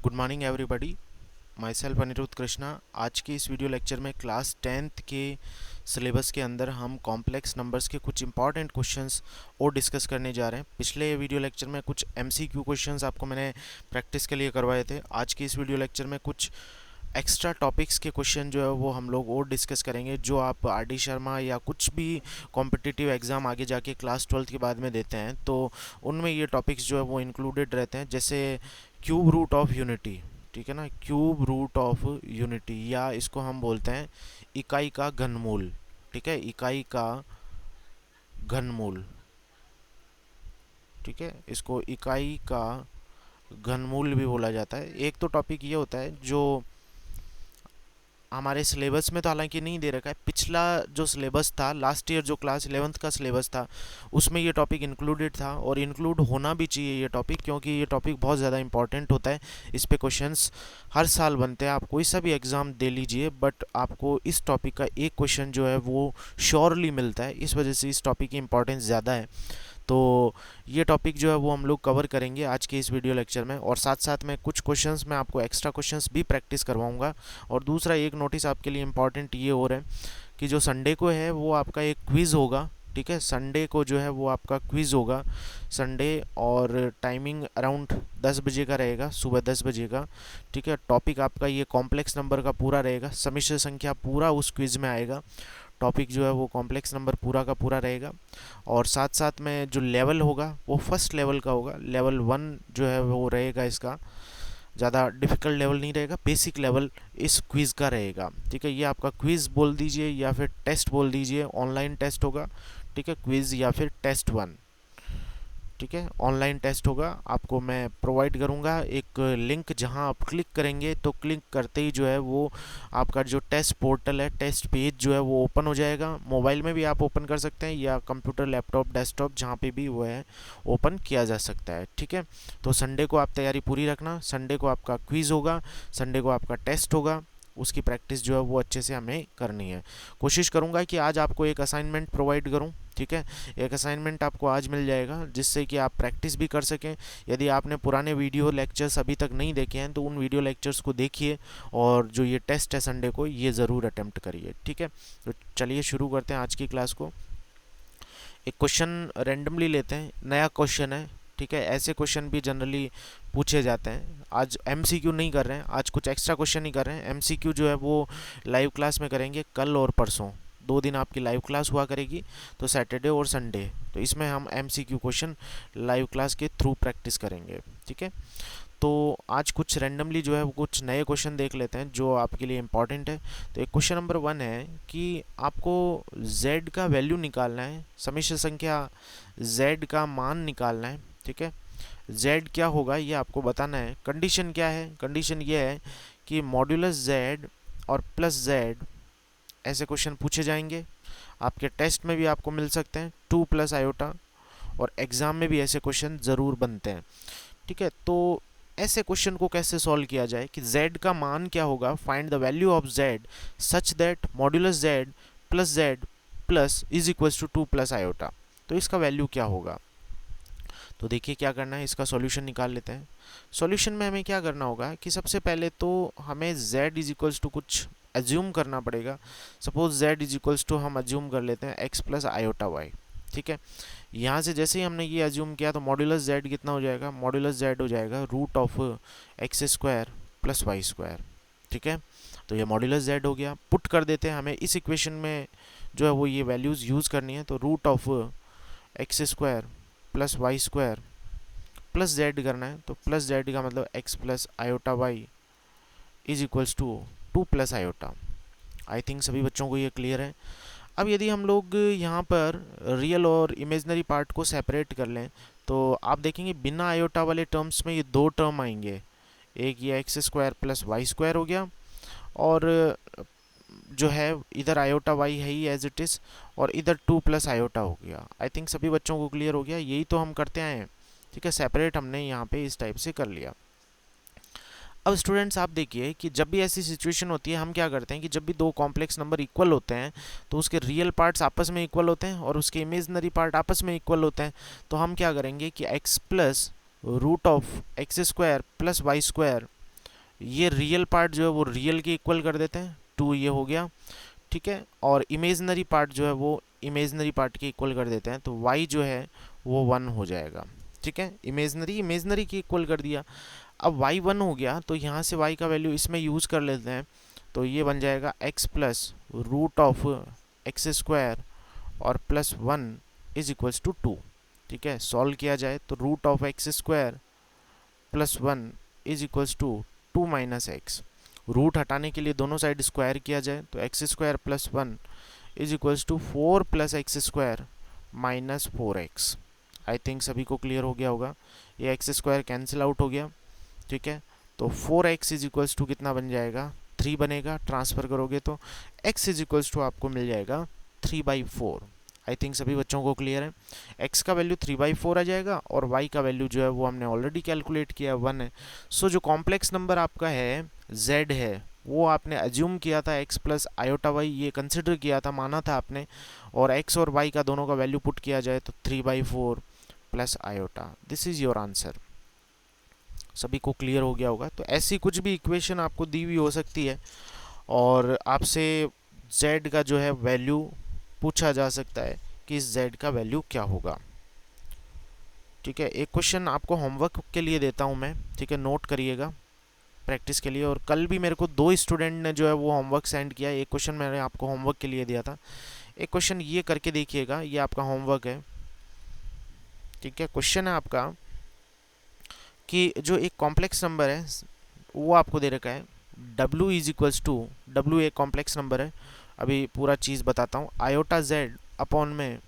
Good morning everybody. Myself Anirudh Krishna. आज के इस वीडियो लेक्चर में क्लास 10th के सिलेबस के अंदर हम कॉम्प्लेक्स नंबर्स के कुछ इंपॉर्टेंट क्वेश्चंस और डिस्कस करने जा रहे हैं। पिछले वीडियो लेक्चर में कुछ एमसीक्यू क्वेश्चंस आपको मैंने प्रैक्टिस के लिए करवाए थे। आज के इस वीडियो लेक्चर में कुछ एक्स्ट्रा टॉपिक्स के क्वेश्चन जो है वो हम लोग और डिस्कस करेंगे, जो आप आरडी शर्मा या कुछ भी कॉम्पिटिटिव एग्ज़ाम आगे जाके क्लास 12th के बाद में देते हैं तो उनमें ये टॉपिक्स जो है वो इंक्लूडेड रहते हैं। जैसे क्यूब रूट ऑफ यूनिटी, ठीक है ना, क्यूब रूट ऑफ यूनिटी, या इसको हम बोलते हैं इकाई का घनमूल। ठीक है, इकाई का घनमूल, ठीक है, इसको इकाई का घनमूल भी बोला जाता है। एक तो टॉपिक ये होता है जो हमारे सिलेबस में तो हालांकि नहीं दे रखा है, पिछला जो सिलेबस था, लास्ट ईयर जो क्लास 11th का सिलेबस था उसमें ये टॉपिक इंक्लूडेड था, और इंक्लूड होना भी चाहिए ये टॉपिक, क्योंकि ये टॉपिक बहुत ज़्यादा इंपॉर्टेंट होता है। इस पे क्वेश्चंस हर साल बनते हैं। आप कोई सा भी एग्ज़ाम दे लीजिए, बट आपको इस टॉपिक का एक क्वेश्चन जो है वो श्योरली मिलता है। इस वजह से इस टॉपिक की इंपॉर्टेंस ज़्यादा है। तो ये टॉपिक जो है वो हम लोग कवर करेंगे आज के इस वीडियो लेक्चर में, और साथ साथ में कुछ क्वेश्चंस मैं आपको एक्स्ट्रा क्वेश्चंस भी प्रैक्टिस करवाऊंगा। और दूसरा एक नोटिस आपके लिए इम्पॉर्टेंट ये और है कि जो संडे को है वो आपका एक क्विज़ होगा। ठीक है, संडे को जो है वो आपका क्विज़ होगा संडे, और टाइमिंग अराउंड 10 बजे का रहेगा, सुबह 10 बजे का। ठीक है, टॉपिक आपका ये कॉम्प्लेक्स नंबर का पूरा रहेगा, समिश्र संख्या पूरा उस क्विज़ में आएगा। टॉपिक जो है वो कॉम्प्लेक्स नंबर पूरा का पूरा रहेगा, और साथ साथ में जो लेवल होगा वो फर्स्ट लेवल का होगा। लेवल 1 जो है वो रहेगा इसका, ज़्यादा डिफ़िकल्ट लेवल नहीं रहेगा, बेसिक लेवल इस क्विज़ का रहेगा। ठीक है, ये आपका क्विज़ बोल दीजिए या फिर टेस्ट बोल दीजिए, ऑनलाइन टेस्ट होगा। ठीक है, क्विज़ या फिर टेस्ट 1। ठीक है, ऑनलाइन टेस्ट होगा, आपको मैं प्रोवाइड करूंगा एक लिंक, जहां आप क्लिक करेंगे तो क्लिक करते ही जो है वो आपका जो टेस्ट पोर्टल है, टेस्ट पेज जो है वो ओपन हो जाएगा। मोबाइल में भी आप ओपन कर सकते हैं, या कंप्यूटर, लैपटॉप, डेस्कटॉप, जहाँ पे भी वो है ओपन किया जा सकता है। ठीक है, तो संडे को आप तैयारी पूरी रखना। संडे को आपका क्विज़ होगा, संडे को आपका टेस्ट होगा, उसकी प्रैक्टिस जो है वो अच्छे से हमें करनी है। कोशिश करूंगा कि आज आपको एक असाइनमेंट प्रोवाइड करूं। ठीक है, एक असाइनमेंट आपको आज मिल जाएगा, जिससे कि आप प्रैक्टिस भी कर सकें। यदि आपने पुराने वीडियो लेक्चर्स अभी तक नहीं देखे हैं तो उन वीडियो लेक्चर्स को देखिए, और जो ये टेस्ट है संडे को, ये ज़रूर अटेम्प्ट करिए। ठीक है, तो चलिए शुरू करते हैं आज की क्लास को। एक क्वेश्चन रैंडमली लेते हैं, नया क्वेश्चन है। ठीक है, ऐसे क्वेश्चन भी जनरली पूछे जाते हैं। आज एमसीक्यू नहीं कर रहे हैं, आज कुछ एक्स्ट्रा क्वेश्चन ही कर रहे हैं। एमसीक्यू जो है वो लाइव क्लास में करेंगे, कल और परसों 2 दिन आपकी लाइव क्लास हुआ करेगी, तो सैटरडे और संडे, तो इसमें हम एमसीक्यू क्वेश्चन लाइव क्लास के थ्रू प्रैक्टिस करेंगे। ठीक है, तो आज कुछ रैंडमली जो है वो कुछ नए क्वेश्चन देख लेते हैं जो आपके लिए इम्पॉर्टेंट है। तो एक क्वेश्चन नंबर 1 है कि आपको z का वैल्यू निकालना है, समिश्र संख्या z का मान निकालना है। ठीक है, z क्या होगा ये आपको बताना है। कंडीशन क्या है? कंडीशन ये है कि मॉड्यूलस z और प्लस z, ऐसे क्वेश्चन पूछे जाएंगे। आपके टेस्ट में भी आपको मिल सकते हैं 2 प्लस आयोटा, और एग्ज़ाम में भी ऐसे क्वेश्चन ज़रूर बनते हैं। ठीक है, तो ऐसे क्वेश्चन को कैसे सॉल्व किया जाए कि z का मान क्या होगा, find the value of z such that modulus z plus z plus is equals to 2 plus iota. तो इसका वैल्यू क्या होगा? तो देखिए क्या करना है, इसका सॉल्यूशन निकाल लेते हैं। सॉल्यूशन में हमें क्या करना होगा कि सबसे पहले तो हमें z इज इक्वल्स टू कुछ एज्यूम करना पड़ेगा। Suppose z is equals to हम एज्यूम कर लेते हैं x प्लस आयोटा y। ठीक है, यहाँ से जैसे ही हमने ये एज्यूम किया तो मॉड्यूलस z कितना हो जाएगा? मॉड्यूलस z हो जाएगा root of x square plus y square. ठीक है, तो ये मॉड्यूलस z हो गया। पुट कर देते हैं, हमें इस इक्वेशन में जो है वो ये वैल्यूज़ यूज़ करनी है, तो root of x square plus y square plus z करना है, तो प्लस z का मतलब x plus iota y is equals to 2 plus iota. I think सभी बच्चों को ये क्लियर है। अब यदि हम लोग यहाँ पर रियल और इमेजनरी पार्ट को सेपरेट कर लें तो आप देखेंगे बिना आयोटा वाले टर्म्स में ये 2 टर्म आएंगे। एक ये x square plus y square हो गया, और जो है इधर आयोटा वाई है ही एज इट इज़, और इधर 2 प्लस आयोटा हो गया। आई थिंक सभी बच्चों को क्लियर हो गया, यही तो हम करते आए हैं। ठीक है, सेपरेट हमने यहाँ पे इस टाइप से कर लिया। अब स्टूडेंट्स आप देखिए कि जब भी ऐसी सिचुएशन होती है हम क्या करते हैं कि जब भी दो कॉम्प्लेक्स नंबर इक्वल होते हैं तो उसके रियल पार्ट्स आपस में इक्वल होते हैं और उसके इमेजनरी पार्ट आपस में इक्वल होते हैं। तो हम क्या करेंगे कि x plus root of x square plus y square ये रियल पार्ट जो है वो रियल के इक्वल कर देते हैं, 2 ये हो गया, ठीक है, और इमेजनरी पार्ट जो है वो इमेजनरी पार्ट के इक्वल कर देते हैं, तो y जो है वो 1 हो जाएगा, ठीक है, इमेजनरी इमेजनरी के इक्वल कर दिया। अब y 1 हो गया तो यहाँ से y का वैल्यू इसमें यूज़ कर लेते हैं, तो ये बन जाएगा x plus root of x square और प्लस 1 इज इक्वल्स टू 2, ठीक है, सॉल्व किया जाए तो root of x square plus 1 is equals to 2 minus x, root हटाने के लिए दोनों साइड स्क्वायर किया जाए तो x square plus 1 is equals to 4 plus x square minus 4x। I think सभी को क्लियर हो गया होगा, ये एक्स स्क्वायर कैंसिल आउट हो गया, ठीक है, तो 4x इज इक्वल्स टू कितना बन जाएगा, 3 बनेगा, ट्रांसफ़र करोगे तो x इज इक्वल्स टू आपको मिल जाएगा 3/4। आई थिंक सभी बच्चों को क्लियर है, x का वैल्यू 3/4 आ जाएगा और y का वैल्यू जो है वो हमने ऑलरेडी कैलकुलेट किया 1 है। सो जो कॉम्प्लेक्स नंबर आपका है z है वो आपने अज्यूम किया था x प्लस आयोटा y, ये कंसिडर किया था, माना था आपने, और x और y का दोनों का वैल्यू पुट किया जाए तो 3/4 plus iota, this is your answer. सभी को क्लियर हो गया होगा। तो ऐसी कुछ भी इक्वेशन आपको दी हुई हो सकती है और आपसे z का जो है वैल्यू पूछा जा सकता है कि इस z का वैल्यू क्या होगा, ठीक है। एक क्वेश्चन आपको होमवर्क के लिए देता हूं मैं, ठीक है, नोट करिएगा प्रैक्टिस के लिए। और कल भी मेरे को 2 स्टूडेंट ने जो है वो होमवर्क सेंड किया, एक क्वेश्चन मैंने आपको होमवर्क के लिए दिया था, एक क्वेश्चन ये करके देखिएगा, ये आपका होमवर्क है, ठीक है। क्वेश्चन है आपका कि जो एक कॉम्प्लेक्स नंबर है वो आपको दे रखा है w is equals to, w एक कॉम्प्लेक्स नंबर है, अभी पूरा चीज़ बताता हूँ, आयोटा z अपॉन में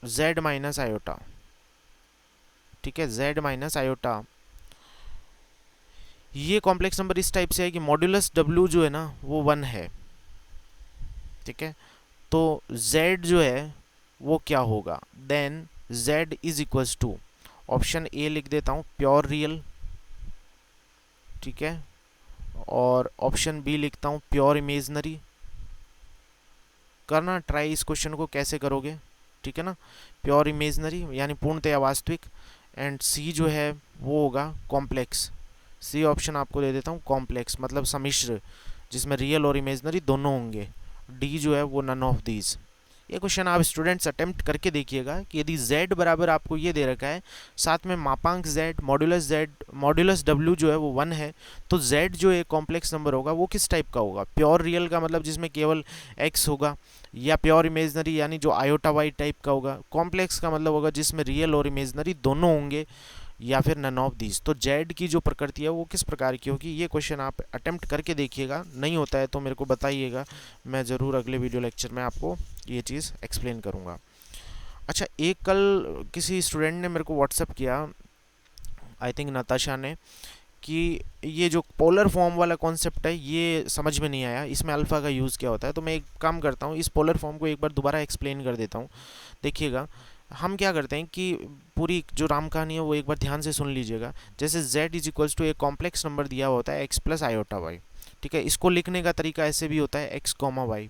z माइनस आयोटा, ठीक है, z माइनस आयोटा। ये कॉम्प्लेक्स नंबर इस टाइप से है कि मॉड्यूलस w जो है ना वो 1 है, ठीक है, तो z जो है वो क्या होगा, then z is equals to, option A लिख देता हूँ प्योर रियल, ठीक है, और ऑप्शन बी लिखता हूँ प्योर इमेजनरी। करना ट्राई इस क्वेश्चन को कैसे करोगे, ठीक है ना, प्योर इमेजनरी यानी पूर्णतया वास्तविक, एंड सी जो है वो होगा कॉम्प्लेक्स, सी ऑप्शन आपको दे देता हूँ कॉम्प्लेक्स मतलब सम्मिश्र जिसमें रियल और इमेजनरी दोनों होंगे, डी जो है वो नन ऑफ दीज। ये क्वेश्चन आप स्टूडेंट्स अटेम्प्ट करके देखिएगा कि यदि z बराबर आपको ये दे रखा है, साथ में मापांक z, मॉड्यूलस w जो है वो 1 है, तो z जो एक कॉम्प्लेक्स नंबर होगा वो किस टाइप का होगा, प्योर रियल का मतलब जिसमें केवल x होगा, या प्योर इमेजनरी यानी जो आयोटा y टाइप का होगा, कॉम्प्लेक्स का मतलब होगा जिसमें रियल और इमेजनरी दोनों होंगे, या फिर नन ऑफ दीज। तो जेड की जो प्रकृति है वो किस प्रकार की होगी, ये क्वेश्चन आप अटेम्प्ट करके देखिएगा, नहीं होता है तो मेरे को बताइएगा, मैं ज़रूर अगले वीडियो लेक्चर में आपको ये चीज़ एक्सप्लेन करूँगा। अच्छा, एक कल किसी स्टूडेंट ने मेरे को व्हाट्सअप किया, आई थिंक नताशा ने, कि ये जो पोलर फॉर्म वाला कॉन्सेप्ट है ये समझ में नहीं आया, इसमें अल्फ़ा का यूज़ क्या होता है। तो मैं एक काम करता हूँ, इस पोलर फॉर्म को एक बार दोबारा एक्सप्लेन कर देता हूँ। देखिएगा, हम क्या करते हैं कि पूरी जो राम कहानी है वो एक बार ध्यान से सुन लीजिएगा। जैसे z इज इक्वल्स टू एक कॉम्प्लेक्स नंबर दिया हुआ होता है x प्लस आयोटा y, ठीक है, इसको लिखने का तरीका ऐसे भी होता है x कॉमा y,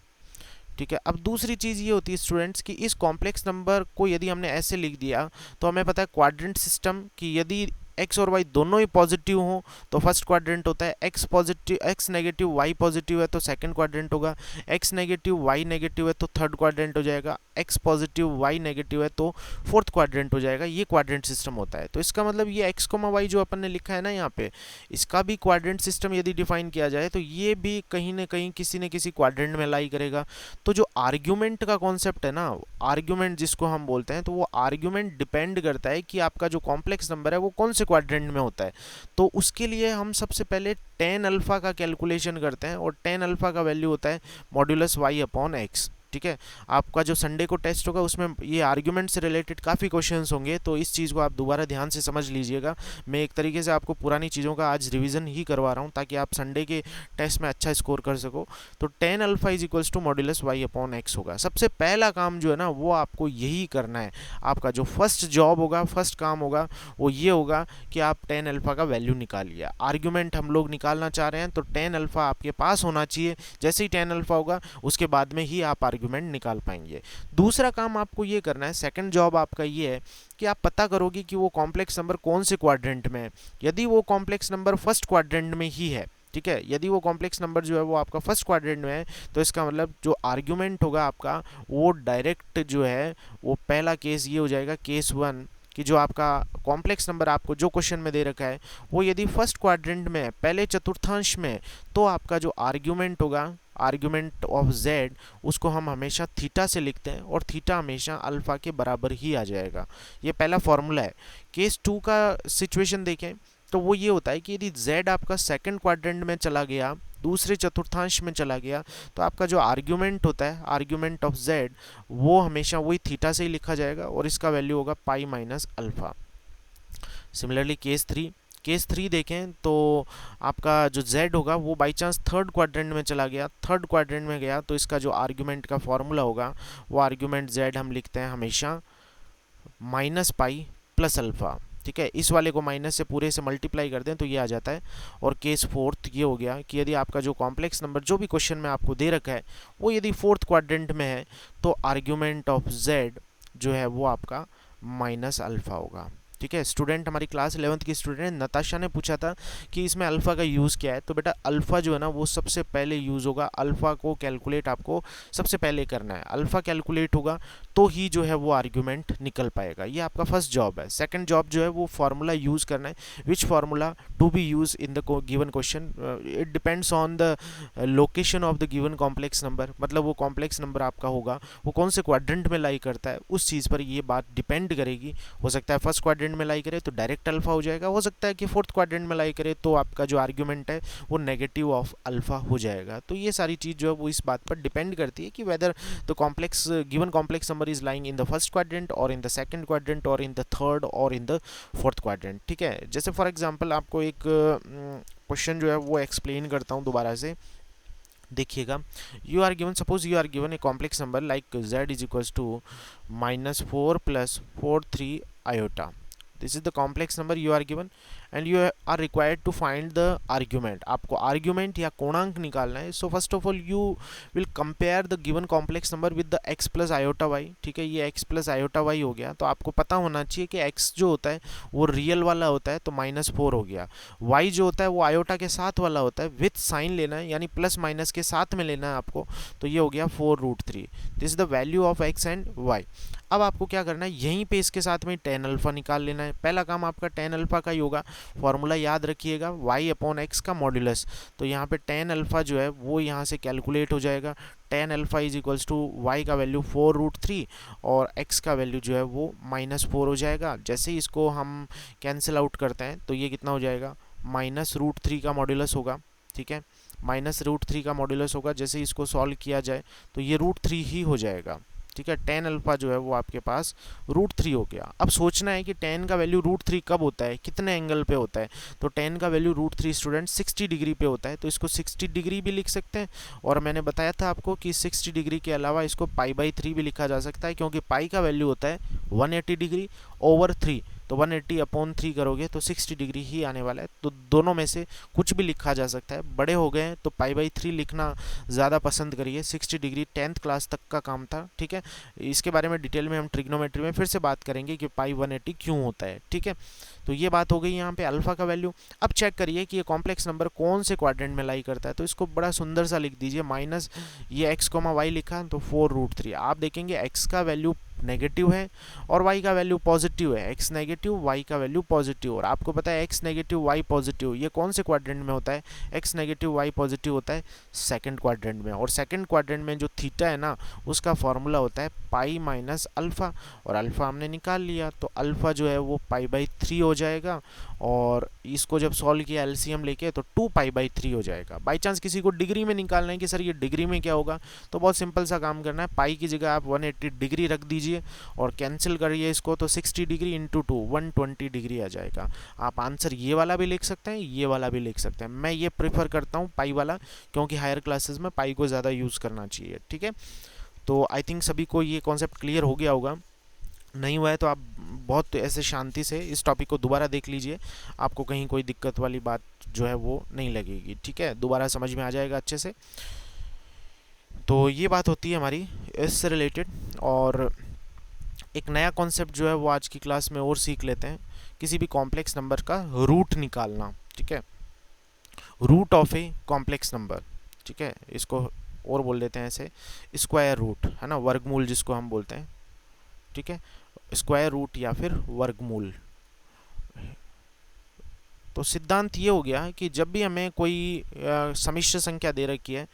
ठीक है। अब दूसरी चीज़ ये होती है स्टूडेंट्स कि इस कॉम्प्लेक्स नंबर को यदि हमने ऐसे लिख दिया तो हमें पता है क्वाड्रेंट सिस्टम कि यदि x और y दोनों ही पॉजिटिव हों तो फर्स्ट क्वाड्रेंट होता है, x नेगेटिव y पॉजिटिव है तो सेकंड क्वाड्रेंट होगा, x नेगेटिव y नेगेटिव है तो थर्ड क्वाड्रेंट हो जाएगा, x पॉजिटिव y नेगेटिव है तो फोर्थ क्वाड्रेंट हो जाएगा। ये क्वाड्रेंट सिस्टम होता है। तो इसका मतलब ये x, y जो अपन ने लिखा है ना यहाँ पे, इसका भी क्वाड्रेंट सिस्टम यदि डिफाइन किया जाए तो ये भी कहीं ना कहीं किसी न किसी क्वाड्रेंट में लाई करेगा। तो जो आर्ग्यूमेंट का कॉन्सेप्ट है ना, आर्ग्यूमेंट जिसको हम बोलते हैं, तो वो आर्ग्यूमेंट डिपेंड करता है कि आपका जो कॉम्प्लेक्स नंबर है वो कौन से क्वाड्रेंट में होता है। तो उसके लिए हम सबसे पहले tan अल्फा का कैलकुलेशन करते हैं और tan अल्फा का वैल्यू होता है मॉड्यूलस y अपॉन x, ठीक है। आपका जो संडे को टेस्ट होगा उसमें ये आर्ग्यूमेंट से रिलेटेड काफ़ी क्वेश्चंस होंगे, तो इस चीज़ को आप दोबारा ध्यान से समझ लीजिएगा। मैं एक तरीके से आपको पुरानी चीज़ों का आज रिवीजन ही करवा रहा हूँ ताकि आप संडे के टेस्ट में अच्छा स्कोर कर सको। तो tan alpha is equals to modulus y upon x होगा। सबसे पहला काम जो है ना वो आपको यही करना है। आपका जो फर्स्ट जॉब होगा, फर्स्ट काम होगा वो ये होगा कि आप tan अल्फा का वैल्यू निकालिए। आर्ग्यूमेंट हम लोग निकालना चाह रहे हैं तो tan अल्फा आपके पास होना चाहिए। जैसे ही tan अल्फा होगा उसके बाद में ही आप आर्ग्यूमेंट निकाल पाएंगे। दूसरा काम आपको ये करना है, सेकंड जॉब आपका ये है कि आप पता करोगे कि वो कॉम्प्लेक्स नंबर कौन से क्वाड्रेंट में है। यदि वो कॉम्प्लेक्स नंबर फर्स्ट क्वाड्रेंट में ही है, ठीक है, यदि वो कॉम्प्लेक्स नंबर जो है वो आपका फर्स्ट क्वाड्रेंट में है, तो इसका मतलब जो आर्ग्यूमेंट होगा आपका वो डायरेक्ट जो है वो पहला केस ये हो जाएगा, केस 1, कि जो आपका कॉम्प्लेक्स नंबर आपको जो क्वेश्चन में दे रखा है वो यदि फर्स्ट क्वाड्रेंट में है, पहले चतुर्थांश में, तो आपका जो आर्ग्यूमेंट होगा, आर्ग्यूमेंट ऑफ z, उसको हम हमेशा थीटा से लिखते हैं और थीटा हमेशा अल्फा के बराबर ही आ जाएगा। ये पहला फॉर्मूला है। केस 2 का सिचुएशन देखें तो वो ये होता है कि यदि z आपका सेकंड क्वाड्रेंट में चला गया, दूसरे चतुर्थांश में चला गया, तो आपका जो आर्ग्यूमेंट होता है, आर्ग्यूमेंट ऑफ z, वो हमेशा वही थीटा से ही लिखा जाएगा और इसका वैल्यू होगा pi minus alpha. Similarly case 3 देखें तो आपका जो z होगा वो बाई चांस थर्ड क्वाड्रेंट में चला गया, थर्ड क्वाड्रेंट में गया, तो इसका जो आर्ग्यूमेंट का फॉर्मूला होगा वो आर्ग्यूमेंट z हम लिखते हैं हमेशा माइनस पाई प्लस अल्फा, ठीक है। इस वाले को माइनस से पूरे से मल्टीप्लाई कर दें तो ये आ जाता है। और केस 4 ये हो गया कि यदि आपका जो कॉम्प्लेक्स नंबर जो भी क्वेश्चन में आपको दे रखा है वो यदि फोर्थ क्वाड्रेंट में है, तो आर्ग्यूमेंट ऑफ z जो है वो आपका माइनस अल्फा होगा, ठीक है। स्टूडेंट, हमारी क्लास 11th की स्टूडेंट नताशा ने पूछा था कि इसमें अल्फ़ा का यूज़ क्या है, तो बेटा अल्फ़ा जो है ना वो सबसे पहले यूज़ होगा। अल्फ़ा को कैलकुलेट आपको सबसे पहले करना है, अल्फ़ा कैलकुलेट होगा तो ही जो है वो आर्ग्यूमेंट निकल पाएगा। ये आपका फर्स्ट जॉब है। सेकंड जॉब जो है वो फार्मूला यूज़ करना है। Which formula to be use in the given question, it depends on the location of the given complex number, मतलब वो कॉम्प्लेक्स नंबर आपका होगा वो कौन से क्वाड्रेंट में लाई करता है, उस चीज़ पर ये बात डिपेंड करेगी। हो सकता है फर्स्ट क्वाड्रेंट में लाई करे तो डायरेक्ट अल्फा हो जाएगा, हो सकता है कि फोर्थ क्वाड्रेंट में लाई करे तो आपका जो आर्ग्यूमेंट है वो नेगेटिव ऑफ अल्फा हो जाएगा। तो ये सारी चीज़ जो है वो इस बात पर डिपेंड करती है कि whether the complex given complex number is lying in the first quadrant और इन द सेकंड क्वाड्रेंट और इन द थर्ड और इन द फोर्थ क्वाड्रेंट, ठीक है। जैसे फॉर एग्जांपल आपको एक क्वेश्चन जो है वो एक्सप्लेन करता हूँ दोबारा से, देखिएगा। You are given, suppose you are given a complex number like z is equals to -4 + 4 3 iota. This is the complex number you are given and you are required to find the argument. आपको argument या कोणांक निकालना है। So first of all you will compare the given complex number with the x plus iota y, ठीक है। ये x plus iota y हो गया, तो आपको पता होना चाहिए कि x जो होता है वो रियल वाला होता है तो -4 हो गया, y जो होता है वो आयोटा के साथ वाला होता है, विथ साइन लेना है यानी प्लस माइनस के साथ में लेना है आपको, तो ये हो गया 4√3। This is the value of x and y। अब आपको क्या करना है, यहीं पे इसके साथ में tan अल्फा निकाल लेना है। पहला काम आपका tan अल्फा का ही होगा, फॉर्मूला याद रखिएगा y/x का मॉड्यूलस। तो यहाँ पे tan अल्फा जो है वो यहाँ से कैलकुलेट हो जाएगा। tan alpha is equals to y का वैल्यू 4√3 और x का वैल्यू जो है वो -4 हो जाएगा। जैसे ही इसको हम कैंसिल आउट करते हैं तो ये कितना हो जाएगा, -√3 का मॉड्यूलस होगा, ठीक है। -√3 का मॉड्यूलस होगा। जैसे ही इसको सॉल्व किया जाए तो ये √3 ही हो जाएगा, ठीक है। tan अल्फा जो है वो आपके पास √3 हो गया। अब सोचना है कि tan का वैल्यू √3 कब होता है, कितने एंगल पे होता है, तो tan का वैल्यू √3 स्टूडेंट 60 डिग्री पे होता है, तो इसको 60 डिग्री भी लिख सकते हैं। और मैंने बताया था आपको कि 60 डिग्री के अलावा इसको π/3 भी लिखा जा सकता है, क्योंकि पाई का वैल्यू होता है 180 डिग्री ओवर 3, तो 180/3 करोगे तो 60 डिग्री ही आने वाला है। तो दोनों में से कुछ भी लिखा जा सकता है। बड़े हो गए हैं तो π/3 लिखना ज़्यादा पसंद करिए। 60 डिग्री 10th क्लास तक का काम था, ठीक है। इसके बारे में डिटेल में हम ट्रिग्नोमेट्री में फिर से बात करेंगे कि π/180 क्यों होता है, ठीक है। तो ये बात हो गई यहाँ पे अल्फा का वैल्यू। अब चेक करिए कि ये कॉम्प्लेक्स नंबर कौन से क्वाड्रेंट में लाई करता है, तो इसको बड़ा सुंदर सा लिख दीजिए, माइनस ये x, y लिखा तो 4√3। आप देखेंगे x का वैल्यू नेगेटिव है और y का वैल्यू पॉजिटिव है, x नेगेटिव y का वैल्यू पॉजिटिव। और आपको पता है x नेगेटिव y पॉजिटिव ये कौन से क्वाड्रेंट में होता है, x नेगेटिव y पॉजिटिव होता है सेकंड क्वाड्रेंट में। और सेकंड क्वाड्रेंट में जो थीटा है ना उसका फॉर्मूला होता है पाई माइनस अल्फा, और अल्फा हमने निकाल लिया तो अल्फा जो है वो π/3 हो जाएगा। और इसको जब सॉल्व किया एलसीएम लेके तो 2π/3 हो जाएगा। बाई चांस किसी को डिग्री में निकालना है कि सर ये डिग्री में क्या होगा, तो बहुत सिंपल सा काम करना है, पाई की जगह आप 180 डिग्री रख दीजिए और कैंसिल करिए इसको, तो 60 डिग्री इंटू 2 120 डिग्री आ जाएगा। आप आंसर ये वाला भी लिख सकते हैं, ये वाला भी लिख सकते हैं। मैं ये प्रेफर करता हूँ पाई वाला, क्योंकि हायर क्लासेस में पाई को ज़्यादा यूज़ करना चाहिए, ठीक है। तो आई थिंक सभी को ये कॉन्सेप्ट क्लियर हो गया होगा। नहीं हुआ है तो आप बहुत ऐसे शांति से इस टॉपिक को दोबारा देख लीजिए, आपको कहीं कोई दिक्कत वाली बात जो है वो नहीं लगेगी, ठीक है। दोबारा समझ में आ जाएगा अच्छे से। तो ये बात होती है हमारी इससे रिलेटेड। और एक नया कॉन्सेप्ट जो है वो आज की क्लास में और सीख लेते हैं, किसी भी कॉम्प्लेक्स नंबर का रूट निकालना। ठीक है, root of a complex number. ठीक है, इसको और बोल देते हैं ऐसे स्क्वायर रूट, है ना, वर्गमूल जिसको हम बोलते हैं। ठीक है, स्क्वायर रूट या फिर वर्गमूल। तो सिद्धांत ये हो गया कि जब भी हमें कोई सम्मिश्र संख्या दे रखी है,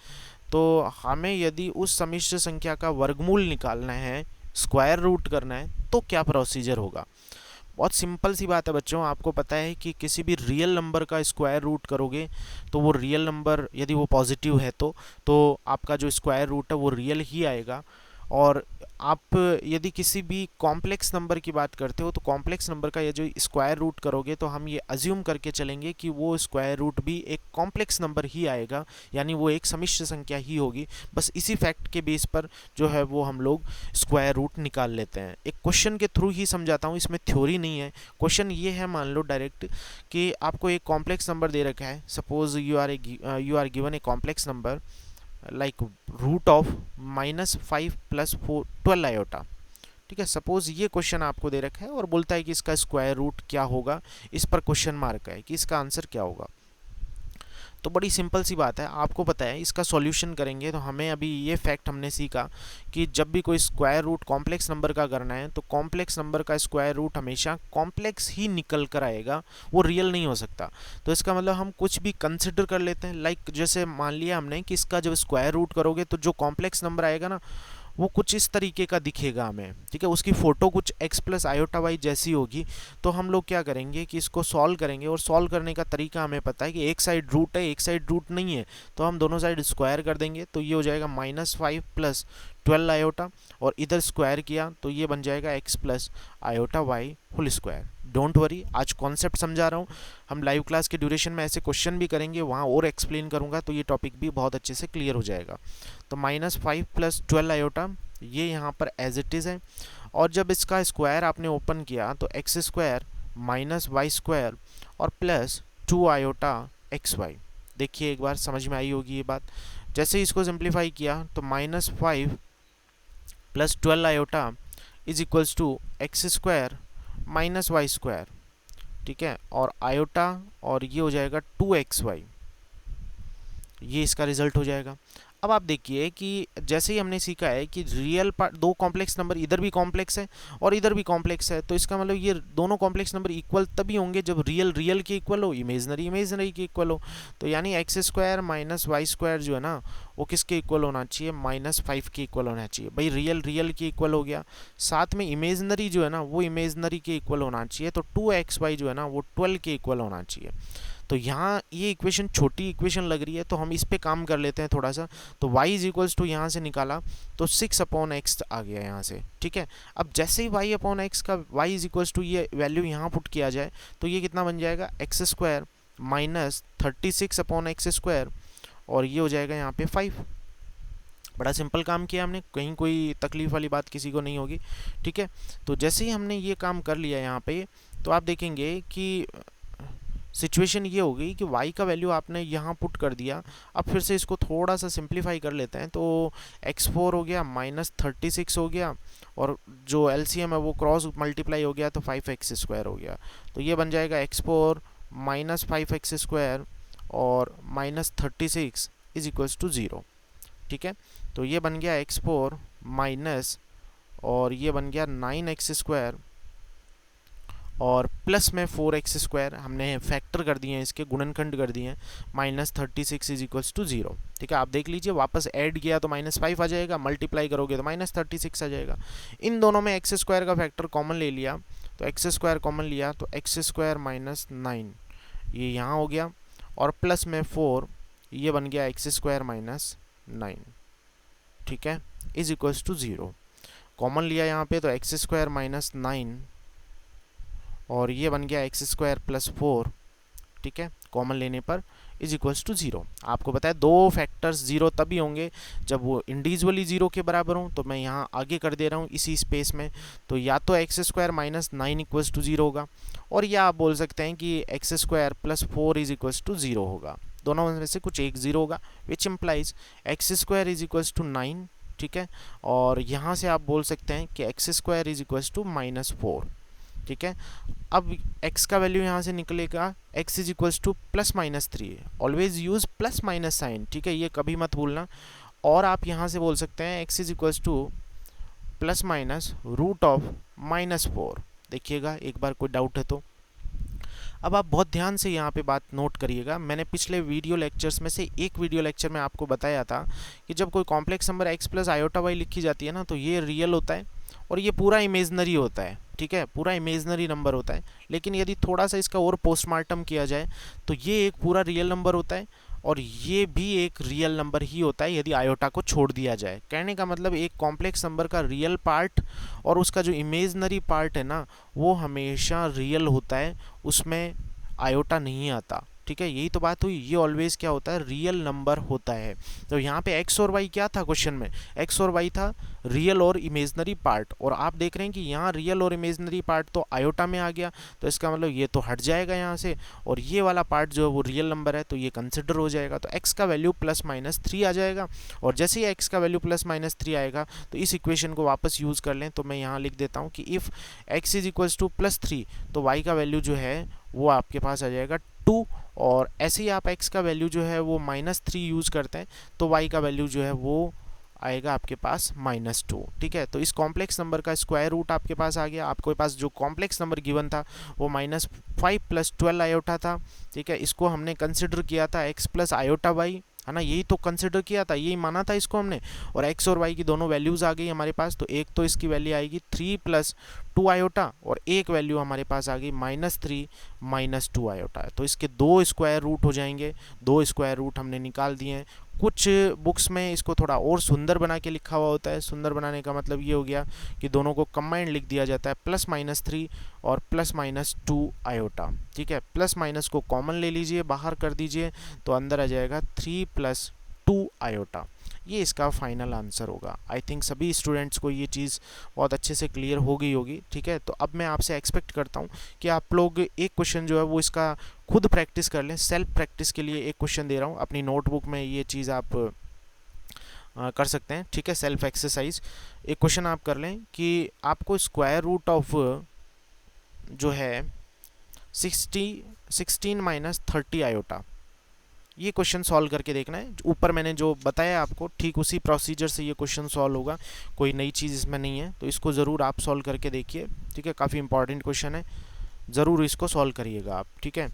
तो हमें यदि उस सम्मिश्र संख्या का वर्गमूल निकालना है, स्क्वायर रूट करना है, तो क्या प्रोसीजर होगा। बहुत सिंपल सी बात है बच्चों, आपको पता है कि किसी भी रियल नंबर का स्क्वायर रूट करोगे तो वो रियल नंबर यदि वो पॉजिटिव है तो आपका जो स्क्वायर रूट है वो रियल ही आएगा। और आप यदि किसी भी कॉम्प्लेक्स नंबर की बात करते हो तो कॉम्प्लेक्स नंबर का ये जो स्क्वायर रूट करोगे तो हम ये अज्यूम करके चलेंगे कि वो स्क्वायर रूट भी एक कॉम्प्लेक्स नंबर ही आएगा, यानी वो एक सम्मिश्र संख्या ही होगी। बस इसी फैक्ट के बेस पर जो है वो हम लोग स्क्वायर रूट निकाल लेते हैं। एक क्वेश्चन के थ्रू ही समझाता हूँ, इसमें थ्योरी नहीं है। क्वेश्चन ये है, मान लो डायरेक्ट कि आपको एक कॉम्प्लेक्स नंबर दे रखा है। Suppose you are given a complex number like root of -5 + 4 12 iota. ठीक है, सपोज ये क्वेश्चन आपको दे रखा है और बोलता है कि इसका स्क्वायर रूट क्या होगा, इस पर क्वेश्चन मार्क है कि इसका आंसर क्या होगा। तो बड़ी सिंपल सी बात है, आपको पता है इसका सॉल्यूशन करेंगे तो हमें अभी ये फैक्ट हमने सीखा कि जब भी कोई स्क्वायर रूट कॉम्प्लेक्स नंबर का करना है तो कॉम्प्लेक्स नंबर का स्क्वायर रूट हमेशा कॉम्प्लेक्स ही निकल कर आएगा, वो रियल नहीं हो सकता। तो इसका मतलब हम कुछ भी कंसिडर कर लेते हैं, लाइक जैसे मान लिया हमने कि इसका जब स्क्वायर रूट करोगे तो जो कॉम्प्लेक्स नंबर आएगा ना वो कुछ इस तरीके का दिखेगा हमें। ठीक है, उसकी फ़ोटो कुछ x + आयोटा y जैसी होगी। तो हम लोग क्या करेंगे कि इसको सॉल्व करेंगे, और सॉल्व करने का तरीका हमें पता है कि एक साइड रूट है एक साइड रूट नहीं है, तो हम दोनों साइड स्क्वायर कर देंगे। तो ये हो जाएगा -5 + 12 आयोटा, और इधर स्क्वायर किया तो ये बन जाएगा x + iota y whole square. Don't worry, आज कॉन्सेप्ट समझा रहा हूँ, हम लाइव क्लास के ड्यूरेशन में ऐसे क्वेश्चन भी करेंगे, वहाँ और एक्सप्लेन करूँगा, तो ये टॉपिक भी बहुत अच्छे से क्लियर हो जाएगा। तो -5 + 12 आयोटा ये यहाँ पर एज इट इज़ है, और जब इसका स्क्वायर आपने ओपन किया तो x² -y² और +2 आयोटा xy। देखिए एक बार समझ में आई होगी ये बात। जैसे ही इसको सिंप्लीफाई किया तो -5 + 12 iota is equals to x² -y²। ठीक है, और आयोटा और ये हो जाएगा 2xy, ये इसका रिजल्ट हो जाएगा। अब आप देखिए कि जैसे ही हमने सीखा है कि रियल पार्ट, दो कॉम्प्लेक्स नंबर इधर भी कॉम्प्लेक्स है और इधर भी कॉम्प्लेक्स है, तो इसका मतलब ये दोनों कॉम्प्लेक्स नंबर इक्वल तभी होंगे जब रियल रियल के इक्वल हो, इमेजनरी इमेजनरी के इक्वल हो। तो यानी x² -y² जो है ना वो किसके इक्वल होना चाहिए, -5 के इक्वल होना चाहिए। भाई रियल रियल के इक्वल हो गया, साथ में इमेजनरी जो है ना वो इमेजनरी के इक्वल होना चाहिए, तो 2xy जो है ना वो 12 के इक्वल होना चाहिए। तो यहाँ ये इक्वेशन छोटी इक्वेशन लग रही है, तो हम इस पे काम कर लेते हैं थोड़ा सा। तो y इज इक्वल्स टू यहाँ से निकाला तो 6/x आ गया यहाँ से। ठीक है, अब जैसे ही y/x का y इज इक्वल्स टू ये वैल्यू यहाँ पुट किया जाए तो ये कितना बन जाएगा, x² -36/x², और ये हो जाएगा यहाँ पे 5। बड़ा सिंपल काम किया हमने, कहीं कोई तकलीफ वाली बात किसी को नहीं होगी। ठीक है, तो जैसे ही हमने ये काम कर लिया यहाँ पे, तो आप देखेंगे कि सिचुएशन ये हो गई कि y का वैल्यू आपने यहाँ पुट कर दिया। अब फिर से इसको थोड़ा सा सिंप्लीफाई कर लेते हैं, तो x4 हो गया -36 हो गया, और जो LCM है वो क्रॉस मल्टीप्लाई हो गया तो 5x² हो गया। तो ये बन जाएगा x4 -5x² और -36 इज इक्वल्स टू 0। ठीक है, तो ये बन गया x4 माइनस, और ये बन गया 9x² और प्लस में 4x² हमने फैक्टर कर दिए हैं, इसके गुणनखंड कर दिए हैं, -36 इज इक्वल्स टू 0। ठीक है, आप देख लीजिए, वापस ऐड किया तो -5 आ जाएगा, मल्टीप्लाई करोगे तो -36 आ जाएगा। इन दोनों में x² का फैक्टर कॉमन ले लिया, तो x² कॉमन लिया तो x² - 9 ये यहाँ हो गया, और प्लस में 4 ये बन गया x² - 9। ठीक है, इज इक्वल्स टू 0। कॉमन लिया यहाँ पे तो x² - 9 और ये बन गया x² + 4। ठीक है, कॉमन लेने पर इज इक्वल्स टू 0। आपको पता है दो फैक्टर्स 0 तभी होंगे जब वो इंडिविजुअली 0 के बराबर हों, तो मैं यहाँ आगे कर दे रहा हूँ इसी स्पेस में। तो या तो x² - 9 इक्वल्स टू 0 होगा, और या आप बोल सकते हैं कि x² + 4 इज इक्वल्स टू 0 होगा। दोनों में से कुछ एक 0 होगा, which implies x square is equals to 9, ठीक है। और यहाँ से आप बोल सकते हैं कि x square is equals to -4, ठीक है। अब x का वैल्यू यहाँ से निकलेगा x is equals to +-3, always use plus minus sign, ठीक है, ये कभी मत भूलना। और आप यहाँ से बोल सकते हैं x इज इक्वल्स टू ±√(-4), देखिएगा एक बार कोई डाउट है तो। अब आप बहुत ध्यान से यहाँ पे बात नोट करिएगा, मैंने पिछले वीडियो लेक्चर्स में से एक वीडियो लेक्चर में आपको बताया था कि जब कोई कॉम्प्लेक्स नंबर x + i/y लिखी जाती है ना, तो ये रियल होता है और ये पूरा इमेजनरी होता है, ठीक है, पूरा इमेजनरी नंबर होता है। लेकिन यदि थोड़ा सा इसका और पोस्टमार्टम किया जाए तो ये एक पूरा रियल नंबर होता है और ये भी एक रियल नंबर ही होता है यदि आयोटा को छोड़ दिया जाए। कहने का मतलब एक कॉम्प्लेक्स नंबर का रियल पार्ट और उसका जो इमेजनरी पार्ट है ना, वो हमेशा रियल होता है, उसमें आयोटा नहीं आता, ठीक है। यही तो बात हुई, ये ऑलवेज क्या होता है, रियल नंबर होता है। तो यहाँ पे x और y क्या था क्वेश्चन में, x और y था रियल और इमेजनरी पार्ट, और आप देख रहे हैं कि यहाँ रियल और इमेजनरी पार्ट तो आयोटा में आ गया, तो इसका मतलब ये तो हट जाएगा यहाँ से, और ये वाला पार्ट जो है वो रियल नंबर है तो ये कंसिडर हो जाएगा। तो x का वैल्यू +-3 आ जाएगा, और जैसे ही x का वैल्यू +-3 आएगा तो इस इक्वेशन को वापस यूज़ कर लें। तो मैं यहाँ लिख देता हूँ कि if x is equals to +3 तो y का वैल्यू जो है वो आपके पास आ जाएगा 2, और ऐसे ही आप x का वैल्यू जो है वो -3 यूज़ करते हैं तो y का वैल्यू जो है वो आएगा आपके पास -2, ठीक है। तो इस कॉम्प्लेक्स नंबर का स्क्वायर रूट आपके पास आ गया, आपके पास जो कॉम्प्लेक्स नंबर गिवन था वो -5 + 12 आयोटा था, ठीक है। इसको हमने कंसिडर किया था x + i/y, है ना, यही तो कंसिडर किया था, यही माना था इसको हमने, और x और y की दोनों वैल्यूज़ आ गई हमारे पास। तो एक तो इसकी वैल्यू आएगी 3 + 2 आयोटा, और एक वैल्यू हमारे पास आ गई -3 - 2 आयोटा। तो इसके 2 स्क्वायर रूट हो जाएंगे, 2 स्क्वायर रूट हमने निकाल दिए हैं। कुछ बुक्स में इसको थोड़ा और सुंदर बना के लिखा हुआ होता है, सुंदर बनाने का मतलब ये हो गया कि दोनों को कंबाइंड लिख दिया जाता है, +-3 और +-2 आयोटा, ठीक है। प्लस माइनस को कॉमन ले लीजिए, बाहर कर दीजिए, तो अंदर आ जाएगा 3 + 2 आयोटा। ये इसका फाइनल आंसर होगा। आई थिंक सभी स्टूडेंट्स को ये चीज़ बहुत अच्छे से क्लियर हो गई होगी, ठीक है। तो अब मैं आपसे एक्सपेक्ट करता हूँ कि आप लोग एक क्वेश्चन जो है वो इसका खुद प्रैक्टिस कर लें। सेल्फ प्रैक्टिस के लिए एक क्वेश्चन दे रहा हूँ, अपनी नोटबुक में ये चीज़ आप कर सकते हैं, ठीक है। सेल्फ एक्सरसाइज एक क्वेश्चन आप कर लें कि आपको स्क्वायर रूट ऑफ जो है 16 - 30 आयोटा, ये क्वेश्चन सॉल्व करके देखना है। ऊपर मैंने जो बताया आपको ठीक उसी प्रोसीजर से ये क्वेश्चन सॉल्व होगा, कोई नई चीज़ इसमें नहीं है। तो इसको ज़रूर आप सॉल्व करके देखिए, ठीक है, काफ़ी इंपॉर्टेंट क्वेश्चन है, ज़रूर इसको सॉल्व करिएगा आप, ठीक है।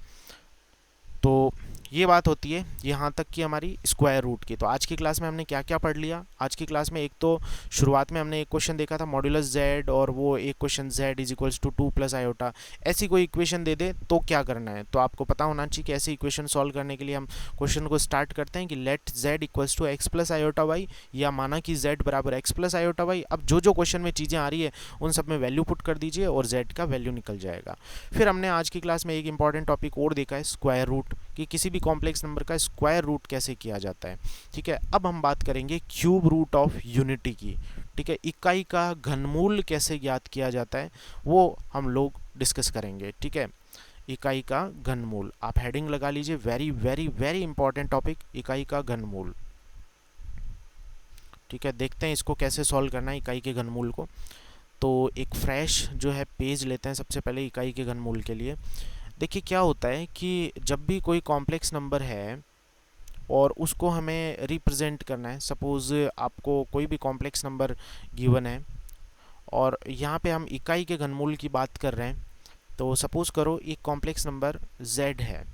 तो ये बात होती है यहाँ तक की हमारी स्क्वायर रूट की। तो आज की क्लास में हमने क्या क्या पढ़ लिया, आज की क्लास में एक तो शुरुआत में हमने एक क्वेश्चन देखा था मॉड्यूलस z, और वो एक question z is equals to 2 + iota, ऐसी कोई इक्वेशन दे दे तो क्या करना है। तो आपको पता होना चाहिए कि ऐसी इक्वेशन सॉल्व करने के लिए हम क्वेश्चन को स्टार्ट करते हैं कि let z equals to x + i/y, या माना कि z बराबर x + i/y। अब जो जो क्वेश्चन में चीज़ें आ रही है उन सब में वैल्यू पुट कर दीजिए और z का वैल्यू निकल जाएगा। फिर हमने आज की क्लास में एक इंपॉर्टेंट टॉपिक और देखा है, स्क्वायर रूट, कि किसी भी कॉम्प्लेक्स नंबर का स्क्वायर रूट कैसे किया जाता है, ठीक है। अब हम बात करेंगे क्यूब रूट ऑफ यूनिटी की, ठीक है। इकाई का घनमूल कैसे ज्ञात किया जाता है वो हम लोग डिस्कस करेंगे, ठीक है। इकाई का घनमूल, आप हेडिंग लगा लीजिए, very very very important topic, इकाई का घनमूल, ठीक है। देखते हैं इसको कैसे सॉल्व करना है इकाई के घनमूल को। तो एक फ्रेश जो है पेज लेते हैं सबसे पहले इकाई के घनमूल के लिए। देखिए क्या होता है कि जब भी कोई कॉम्प्लेक्स नंबर है और उसको हमें रिप्रेजेंट करना है, सपोज़ आपको कोई भी कॉम्प्लेक्स नंबर गिवन है और यहाँ पे हम इकाई के घनमूल की बात कर रहे हैं। तो सपोज़ करो एक कॉम्प्लेक्स नंबर z है,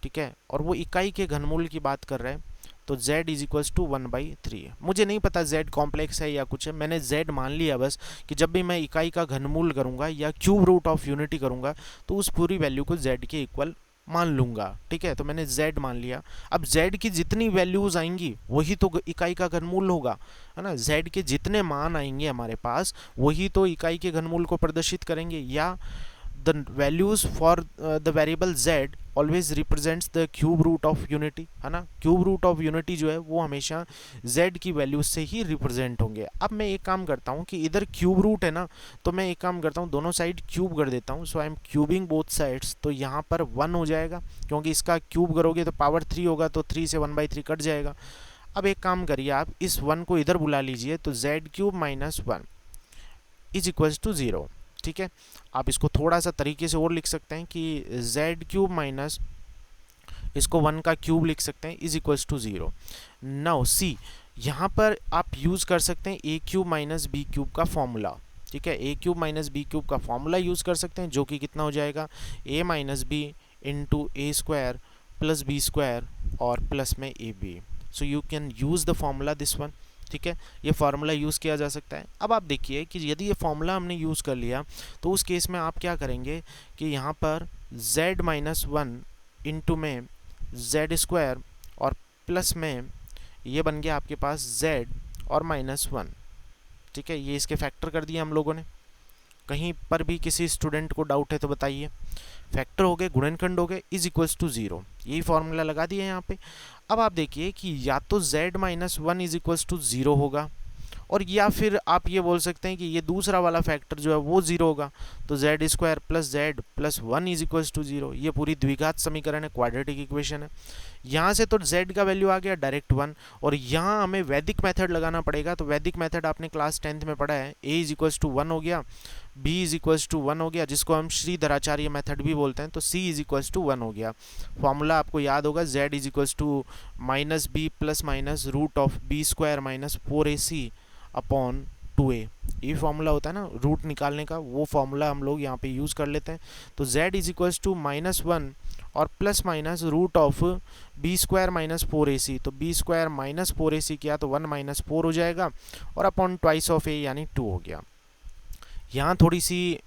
ठीक है, और वो इकाई के घनमूल की बात कर रहे हैं, तो z इज इक्वल्स टू 1/3। मुझे नहीं पता z कॉम्प्लेक्स है या कुछ है, मैंने z मान लिया बस कि जब भी मैं इकाई का घनमूल करूँगा या क्यूब रूट ऑफ यूनिटी करूँगा तो उस पूरी वैल्यू को z के इक्वल मान लूँगा, ठीक है। तो मैंने z मान लिया। अब z की जितनी वैल्यूज़ आएंगी वही तो इकाई का घनमूल होगा, है ना। z के जितने मान आएंगे हमारे पास वही तो इकाई के घनमूल को प्रदर्शित करेंगे, या the values for the variable z always represents the cube root of unity, है ना। क्यूब रूट ऑफ यूनिटी जो है वो हमेशा z की वैल्यूज से ही रिप्रेजेंट होंगे। अब मैं एक काम करता हूँ कि इधर क्यूब रूट है ना, तो मैं एक काम करता हूँ दोनों साइड क्यूब कर देता हूँ। So I am cubing both sides, तो यहाँ पर 1 हो जाएगा, क्योंकि इसका क्यूब करोगे तो पावर 3 होगा, तो 3 से 1/3 कट जाएगा। अब एक काम करिए, आप इस 1 को इधर बुला लीजिए, तो z³ minus 1 is equals to 0। ठीक है, आप इसको थोड़ा सा तरीके से और लिख सकते हैं कि z³ माइनस इसको 1 का क्यूब लिख सकते हैं is equals to 0। Now see, यहाँ पर आप यूज़ कर सकते हैं a³ माइनस b³ का फॉर्मूला। ठीक है, a³ माइनस b³ का फॉर्मूला यूज़ कर सकते हैं, जो कि कितना हो जाएगा a minus b into a square plus b square और प्लस में a b. So you can use the formula this one. ठीक है, ये फार्मूला यूज़ किया जा सकता है। अब आप देखिए कि यदि ये फार्मूला हमने यूज़ कर लिया तो उस केस में आप क्या करेंगे कि यहाँ पर z माइनस 1 इंटू में z स्क्वायर और प्लस में ये बन गया आपके पास z और माइनस 1। ठीक है, ये इसके फैक्टर कर दिए हम लोगों ने। कहीं पर भी किसी स्टूडेंट को डाउट है तो बताइए। फैक्टर हो गए, गुणनखंड हो गए, इज इक्वल्स टू 0, यही फॉर्मूला लगा दिया यहाँ पे। अब आप देखिए कि या तो z minus 1 is equals to 0 होगा, और या फिर आप ये बोल सकते हैं कि ये दूसरा वाला फैक्टर जो है वो 0 होगा, तो z square plus z plus 1 is equals to 0। ये पूरी द्विघात समीकरण है, क्वाड्रेटिक इक्वेशन है। यहाँ से तो z का वैल्यू आ गया डायरेक्ट 1, और यहाँ हमें वैदिक मेथड लगाना पड़ेगा। तो वैदिक मेथड आपने क्लास 10th में पढ़ा है, a इज इक्वल्स टू 1 हो गया, b इज इक्वल्स टू 1 हो गया, जिसको हम श्रीधराचार्य मेथड भी बोलते हैं, तो c इज इक्वल्स टू 1 हो गया। फॉर्मूला आपको याद होगा, z is equals to minus b plus minus root of b square minus 4ac upon 2a। ये फॉर्मूला होता है ना रूट निकालने का, वो फॉर्मूला हम लोग यहाँ पे यूज़ कर लेते हैं। तो z is equals to minus 1 और plus minus root of b square minus 4ac, तो बी स्क्वायर माइनस 4ac किया तो 1 माइनस 4 हो जाएगा, और अपॉन ट्वाइस ऑफ a यानी 2 हो गया। यहाँ थोड़ी सी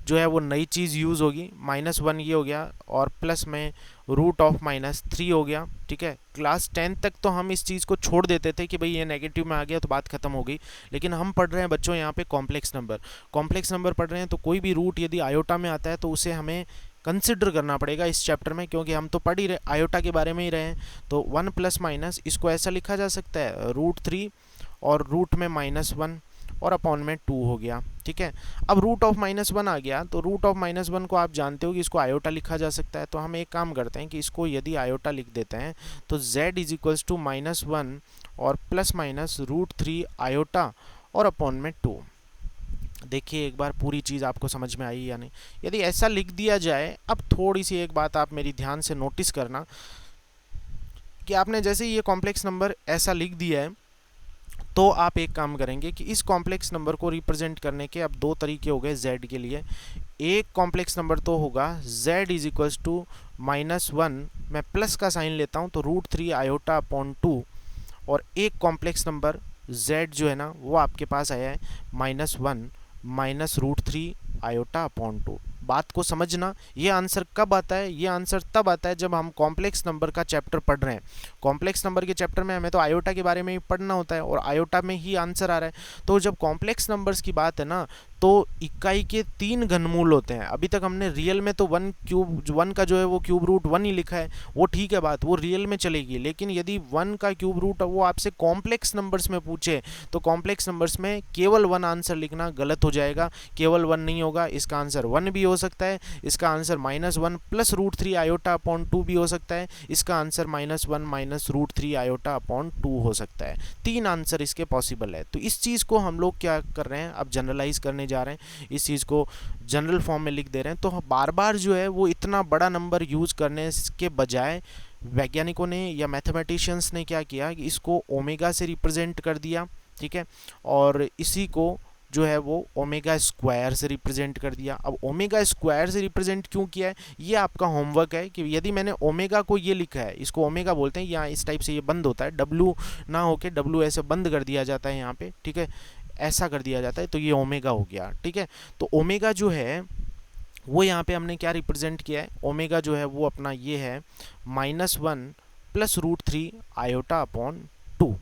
जो है वो नई चीज़ यूज़ होगी, -1 ये हो गया और प्लस में रूट ऑफ -3 हो गया। ठीक है, क्लास 10 तक तो हम इस चीज़ को छोड़ देते थे कि भाई ये नेगेटिव में आ गया तो बात खत्म हो गई, लेकिन हम पढ़ रहे हैं बच्चों यहाँ पे कॉम्प्लेक्स नंबर पढ़ रहे हैं, तो कोई भी रूट यदि आयोटा में आता है तो उसे हमें कंसिडर करना पड़ेगा इस चैप्टर में, क्योंकि हम तो पढ़ ही रहे आयोटा के बारे में ही रहे हैं। तो 1 प्लस माइनस इसको ऐसा लिखा जा सकता है √3 और रूट में -1 और अपॉन में 2 हो गया। ठीक है, अब रूट ऑफ -1 आ गया, तो रूट ऑफ -1 को आप जानते हो कि इसको आयोटा लिखा जा सकता है। तो हम एक काम करते हैं कि इसको यदि आयोटा लिख देते हैं तो z इज इक्वल्स टू -1 और प्लस माइनस √3 आयोटा और अपॉन में 2। देखिए एक बार पूरी चीज़ आपको समझ में आई या नहीं। यदि ऐसा लिख दिया जाए, अब थोड़ी सी एक बात आप मेरी ध्यान से नोटिस करना कि आपने जैसे ये कॉम्प्लेक्स नंबर ऐसा लिख दिया है, तो आप एक काम करेंगे कि इस कॉम्प्लेक्स नंबर को रिप्रेजेंट करने के अब 2 तरीके हो गए z के लिए। एक कॉम्प्लेक्स नंबर तो होगा z इज इक्वल्स टू -1, मैं प्लस का साइन लेता हूँ तो √3 आयोटा अपॉन 2, और एक कॉम्प्लेक्स नंबर z जो है ना वो आपके पास आया है -1 माइनस √3 आयोटा अपॉन 2। बात को समझना, ये आंसर कब आता है? ये आंसर तब आता है जब हम कॉम्प्लेक्स नंबर का चैप्टर पढ़ रहे हैं। कॉम्प्लेक्स नंबर के चैप्टर में हमें तो आयोटा के बारे में ही पढ़ना होता है, और आयोटा में ही आंसर आ रहा है। तो जब कॉम्प्लेक्स नंबर्स की बात है ना, तो इकाई के 3 घनमूल होते हैं। अभी तक हमने रियल में तो 1 का जो है वो क्यूब रूट 1 ही लिखा है, वो ठीक है बात, वो रियल में चलेगी। लेकिन यदि 1 का क्यूब रूट वो आपसे कॉम्प्लेक्स नंबर्स में पूछे, तो कॉम्प्लेक्स नंबर्स में केवल 1 आंसर लिखना गलत हो जाएगा। केवल 1 नहीं होगा, इसका आंसर 1 भी हो सकता है, इसका आंसर -1 प्लस √3 आयोटा अपॉन 2 भी हो सकता है, इसका आंसर -1 माइनस √3 आयोटा अपॉन 2 हो सकता है। 3 आंसर इसके पॉसिबल है। तो इस चीज़ को हम लोग क्या कर रहे हैं, अब जनरलाइज करने जा रहे हैं, इस चीज़ को जनरल फॉर्म में लिख दे रहे हैं। तो बार बार जो है वो इतना बड़ा नंबर यूज़ करने के बजाय वैज्ञानिकों ने या मैथमेटिशियंस ने क्या किया कि इसको ओमेगा से रिप्रेजेंट कर दिया। ठीक है, और इसी को जो है वो ओमेगा स्क्वायर से रिप्रेजेंट कर दिया। अब ओमेगा स्क्वायर से रिप्रेजेंट क्यों किया है, ये आपका होमवर्क है कि यदि मैंने ओमेगा को ये लिखा है, इसको ओमेगा बोलते हैं, यहाँ इस टाइप से ये बंद होता है, W ना होके W ऐसे बंद कर दिया जाता है यहाँ पे। ठीक है, ऐसा कर दिया जाता है, तो ये ओमेगा हो गया। ठीक है, तो ओमेगा जो है वो यहाँ पे हमने क्या रिप्रेजेंट किया है, ओमेगा जो है वो अपना ये है -1 प्लस √3 आयोटा अपॉन 2।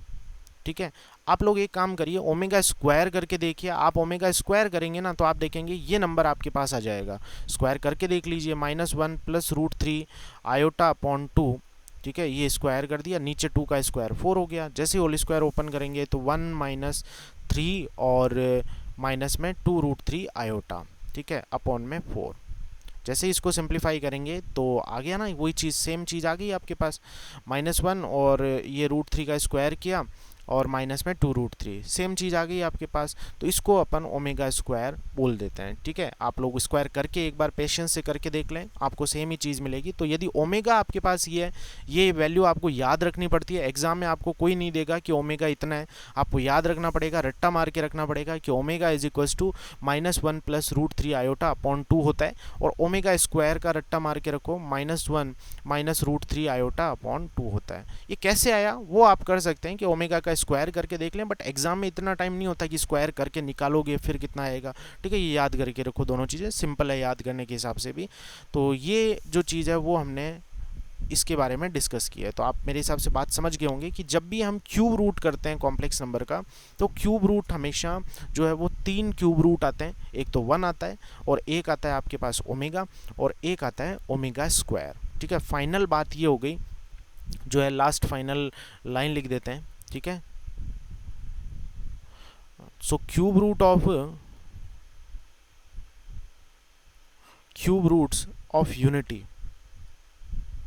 ठीक है। आप लोग एक काम करिए, ओमेगा स्क्वायर करके देखिए। आप ओमेगा स्क्वायर करेंगे ना तो आप देखेंगे ये नंबर आपके पास आ जाएगा। स्क्वायर करके देख लीजिए, -1 प्लस √3 आयोटा अपॉन 2, ठीक है। ये स्क्वायर कर दिया, नीचे 2 का स्क्वायर 4 हो गया। जैसे होल स्क्वायर ओपन करेंगे तो 1 - 3 और माइनस में 2√3 आयोटा, ठीक है, अपॉन में 4। जैसे इसको सिंप्लीफाई करेंगे तो आ गया ना वही चीज़, सेम चीज़ आ गई आपके पास। -1 और ये √3 का स्क्वायर किया और माइनस में 2√3, सेम चीज़ आ गई आपके पास। तो इसको अपन ओमेगा स्क्वायर बोल देते हैं, ठीक है। आप लोग स्क्वायर करके एक बार पेशेंस से करके देख लें, आपको सेम ही चीज़ मिलेगी। तो यदि ओमेगा आपके पास ये है, ये वैल्यू आपको याद रखनी पड़ती है। एग्जाम में आपको कोई नहीं देगा कि ओमेगा इतना है, आपको याद रखना पड़ेगा, रट्टा मार के रखना पड़ेगा कि omega is equals to -1 plus √3 iota upon 2 होता है। और ओमेगा स्क्वायर का रट्टा मार के रखो, -1 माइनस √3 आयोटा अपॉन 2 होता है। ये कैसे आया वो आप कर सकते हैं कि ओमेगा का स्क्वायर करके देख लें, बट एग्जाम में इतना टाइम नहीं होता कि स्क्वायर करके निकालोगे फिर कितना आएगा, ठीक है। ये याद करके रखो, दोनों चीज़ें सिंपल है याद करने के हिसाब से भी। तो ये जो चीज़ है वो हमने इसके बारे में डिस्कस किया है। तो आप मेरे हिसाब से बात समझ गए होंगे कि जब भी हम क्यूब रूट करते हैं कॉम्प्लेक्स नंबर का, तो क्यूब रूट हमेशा जो है वो 3 क्यूब रूट आते हैं। एक तो 1 आता है, और एक आता है आपके पास ओमेगा, और एक आता है ओमेगा स्क्वायर, ठीक है। फाइनल बात ये हो गई, जो है लास्ट फाइनल लाइन लिख देते हैं, ठीक है। So cube roots of unity,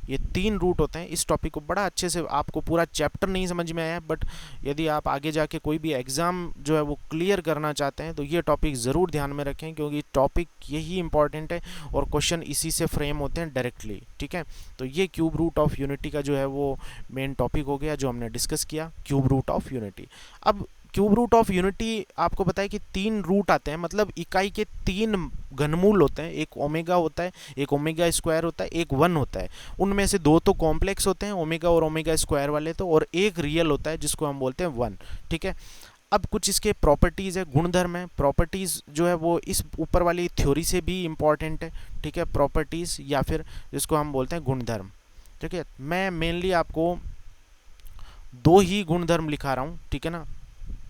ये 3 रूट होते हैं। इस टॉपिक को बड़ा अच्छे से, आपको पूरा चैप्टर नहीं समझ में आया, बट यदि आप आगे जाके कोई भी एग्ज़ाम जो है वो क्लियर करना चाहते हैं तो ये टॉपिक ज़रूर ध्यान में रखें, क्योंकि टॉपिक यही इंपॉर्टेंट है और क्वेश्चन इसी से फ्रेम होते हैं डायरेक्टली, ठीक है। तो ये क्यूब रूट ऑफ यूनिटी का जो है वो मेन टॉपिक हो गया जो हमने डिस्कस किया, क्यूब रूट ऑफ यूनिटी। अब क्यूब रूट ऑफ यूनिटी आपको पता है कि 3 रूट आते हैं, मतलब इकाई के 3 घनमूल होते हैं। एक ओमेगा होता है, एक ओमेगा स्क्वायर होता है, एक 1 होता है। उनमें से 2 तो कॉम्प्लेक्स होते हैं, ओमेगा और ओमेगा स्क्वायर वाले तो, और एक रियल होता है जिसको हम बोलते हैं 1, ठीक है। अब कुछ इसके प्रॉपर्टीज़ है, गुणधर्म है। प्रॉपर्टीज़ जो है वो इस ऊपर वाली थ्योरी से भी इम्पॉर्टेंट है, ठीक है। प्रॉपर्टीज़ या फिर जिसको हम बोलते हैं गुणधर्म, ठीक है। मैं मेनली आपको 2 ही गुणधर्म लिखा रहा हूँ, ठीक है ना,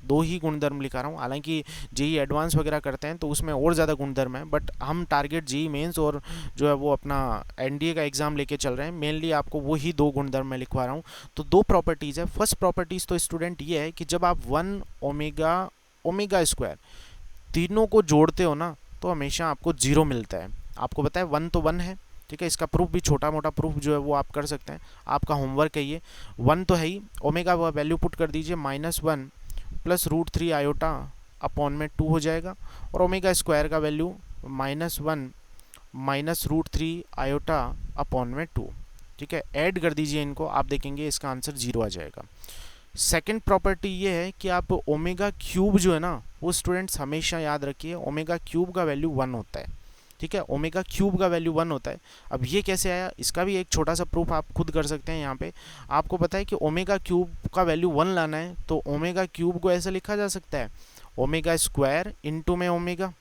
2 ही गुणधर्म लिखा रहा हूँ। हालांकि जेई एडवांस वगैरह करते हैं तो उसमें और ज़्यादा गुणधर्म है, बट हम टारगेट जेई मेंस और जो है वो अपना एनडीए का एग्ज़ाम लेके चल रहे हैं। मेनली आपको वही 2 गुणधर्म मैं लिखवा रहा हूँ। तो 2 प्रॉपर्टीज़ है। फर्स्ट प्रॉपर्टीज़ तो स्टूडेंट ये है कि जब आप 1 ओमेगा ओमेगा स्क्वायर तीनों को जोड़ते हो ना तो हमेशा आपको 0 मिलता है। आपको पता है 1 तो 1 है, ठीक है। इसका प्रूफ भी छोटा मोटा प्रूफ जो है वो आप कर सकते हैं, आपका होमवर्क है ये। 1 तो है ही, ओमेगा का वैल्यू पुट कर दीजिए, -1 प्लस √3 आयोटा अपॉन में 2 हो जाएगा, और ओमेगा स्क्वायर का वैल्यू -1 माइनस √3 आयोटा अपॉन में 2, ठीक है। ऐड कर दीजिए इनको, आप देखेंगे इसका आंसर 0 आ जाएगा। सेकंड प्रॉपर्टी ये है कि आप ओमेगा क्यूब जो है ना वो स्टूडेंट्स हमेशा याद रखिए, ओमेगा क्यूब का वैल्यू 1 होता है, ठीक है। ओमेगा क्यूब का वैल्यू 1 होता है। अब ये कैसे आया, इसका भी एक छोटा सा प्रूफ आप खुद कर सकते हैं। यहाँ पे आपको पता है कि ओमेगा क्यूब का वैल्यू 1 लाना है, तो ओमेगा क्यूब को ऐसे लिखा जा सकता है, ओमेगा स्क्वायर इंटू में ओमेगा,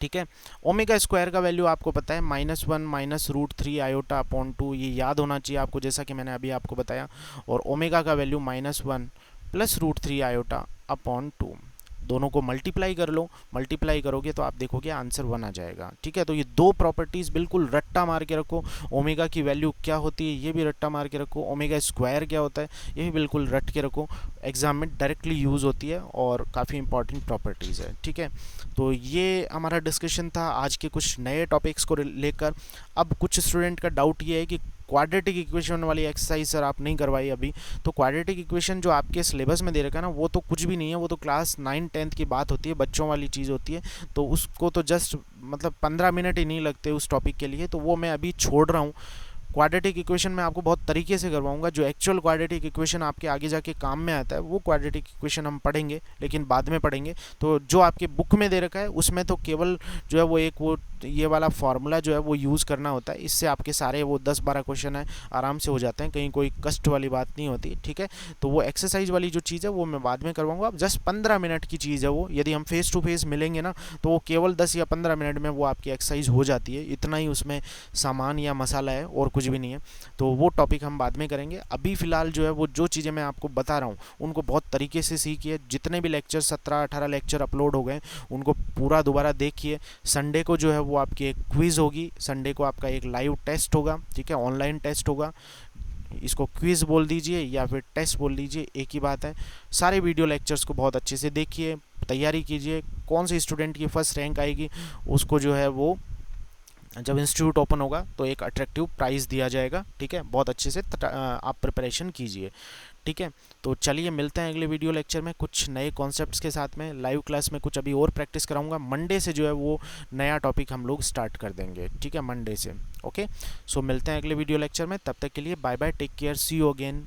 ठीक है। ओमेगा स्क्वायर का वैल्यू आपको पता है -1 माइनस √3 आयोटा अपॉन 2, ये याद होना चाहिए आपको, जैसा कि मैंने अभी आपको बताया। और ओमेगा का वैल्यू -1 प्लस √3 आयोटा अपॉन 2, दोनों को मल्टीप्लाई कर लो। मल्टीप्लाई करोगे तो आप देखोगे आंसर 1 आ जाएगा, ठीक है। तो ये 2 प्रॉपर्टीज़ बिल्कुल रट्टा मार के रखो। ओमेगा की वैल्यू क्या होती है ये भी रट्टा मार के रखो, ओमेगा स्क्वायर क्या होता है ये भी बिल्कुल रट के रखो। एग्जाम में डायरेक्टली यूज़ होती है और काफ़ी इंपॉर्टेंट प्रॉपर्टीज़ है, ठीक है। तो ये हमारा डिस्कशन था आज के कुछ नए टॉपिक्स को लेकर। अब कुछ स्टूडेंट का डाउट ये है कि क्वाड्रेटिक इक्वेशन वाली एक्सरसाइज सर आप नहीं करवाई अभी। तो क्वाड्रेटिक इक्वेशन जो आपके सिलेबस में दे रखा है ना वो तो कुछ भी नहीं है, वो तो क्लास 9-10 की बात होती है, बच्चों वाली चीज़ होती है। तो उसको तो जस्ट मतलब 15 मिनट ही नहीं लगते उस टॉपिक के लिए, तो वो मैं अभी छोड़ रहा हूँ। क्वाड्रेटिक इक्वेशन मैं आपको बहुत तरीके से करवाऊंगा, जो एक्चुअल क्वाड्रेटिक इक्वेशन आपके आगे जाके काम में आता है वो क्वाड्रेटिक इक्वेशन हम पढ़ेंगे, लेकिन बाद में पढ़ेंगे। तो जो आपके बुक में दे रखा है उसमें तो केवल जो है वो एक वो ये वाला फार्मूला जो है वो यूज़ करना होता है। इससे आपके सारे वो 10-12 क्वेश्चन है आराम से हो जाते हैं, कहीं कोई कष्ट वाली बात नहीं होती, ठीक है। तो वो एक्सरसाइज वाली जो चीज़ है वो मैं बाद में करवाऊंगा। अब जस्ट 15 मिनट की चीज़ है वो, यदि हम फेस टू फेस मिलेंगे ना तो वो केवल 10 या 15 मिनट में वो आपकी एक्सरसाइज हो जाती है। इतना ही उसमें सामान या मसाला है और कुछ भी नहीं है। तो वो टॉपिक हम बाद में करेंगे। अभी फ़िलहाल जो है वो जो चीज़ें मैं आपको बता रहा हूँ उनको बहुत तरीके से सीखिए। जितने भी लेक्चर 17-18 लेक्चर अपलोड हो गए उनको पूरा दोबारा देखिए। संडे को जो है वो आपकी एक क्विज़ होगी, संडे को आपका एक लाइव टेस्ट होगा, ठीक है, ऑनलाइन टेस्ट होगा। इसको क्विज़ बोल दीजिए या फिर टेस्ट बोल दीजिए, एक ही बात है। सारे वीडियो लेक्चर्स को बहुत अच्छे से देखिए, तैयारी कीजिए। कौन से स्टूडेंट की फर्स्ट रैंक आएगी उसको जो है वो जब इंस्टीट्यूट ओपन होगा तो एक अट्रैक्टिव प्राइज़ दिया जाएगा, ठीक है। बहुत अच्छे से आप प्रिपरेशन कीजिए, ठीक है। तो चलिए मिलते हैं अगले वीडियो लेक्चर में कुछ नए कॉन्सेप्ट्स के साथ में। लाइव क्लास में कुछ अभी और प्रैक्टिस कराऊंगा। मंडे से जो है वो नया टॉपिक हम लोग स्टार्ट कर देंगे, ठीक है, मंडे से। ओके, सो मिलते हैं अगले वीडियो लेक्चर में। तब तक के लिए bye bye, take care, see you again.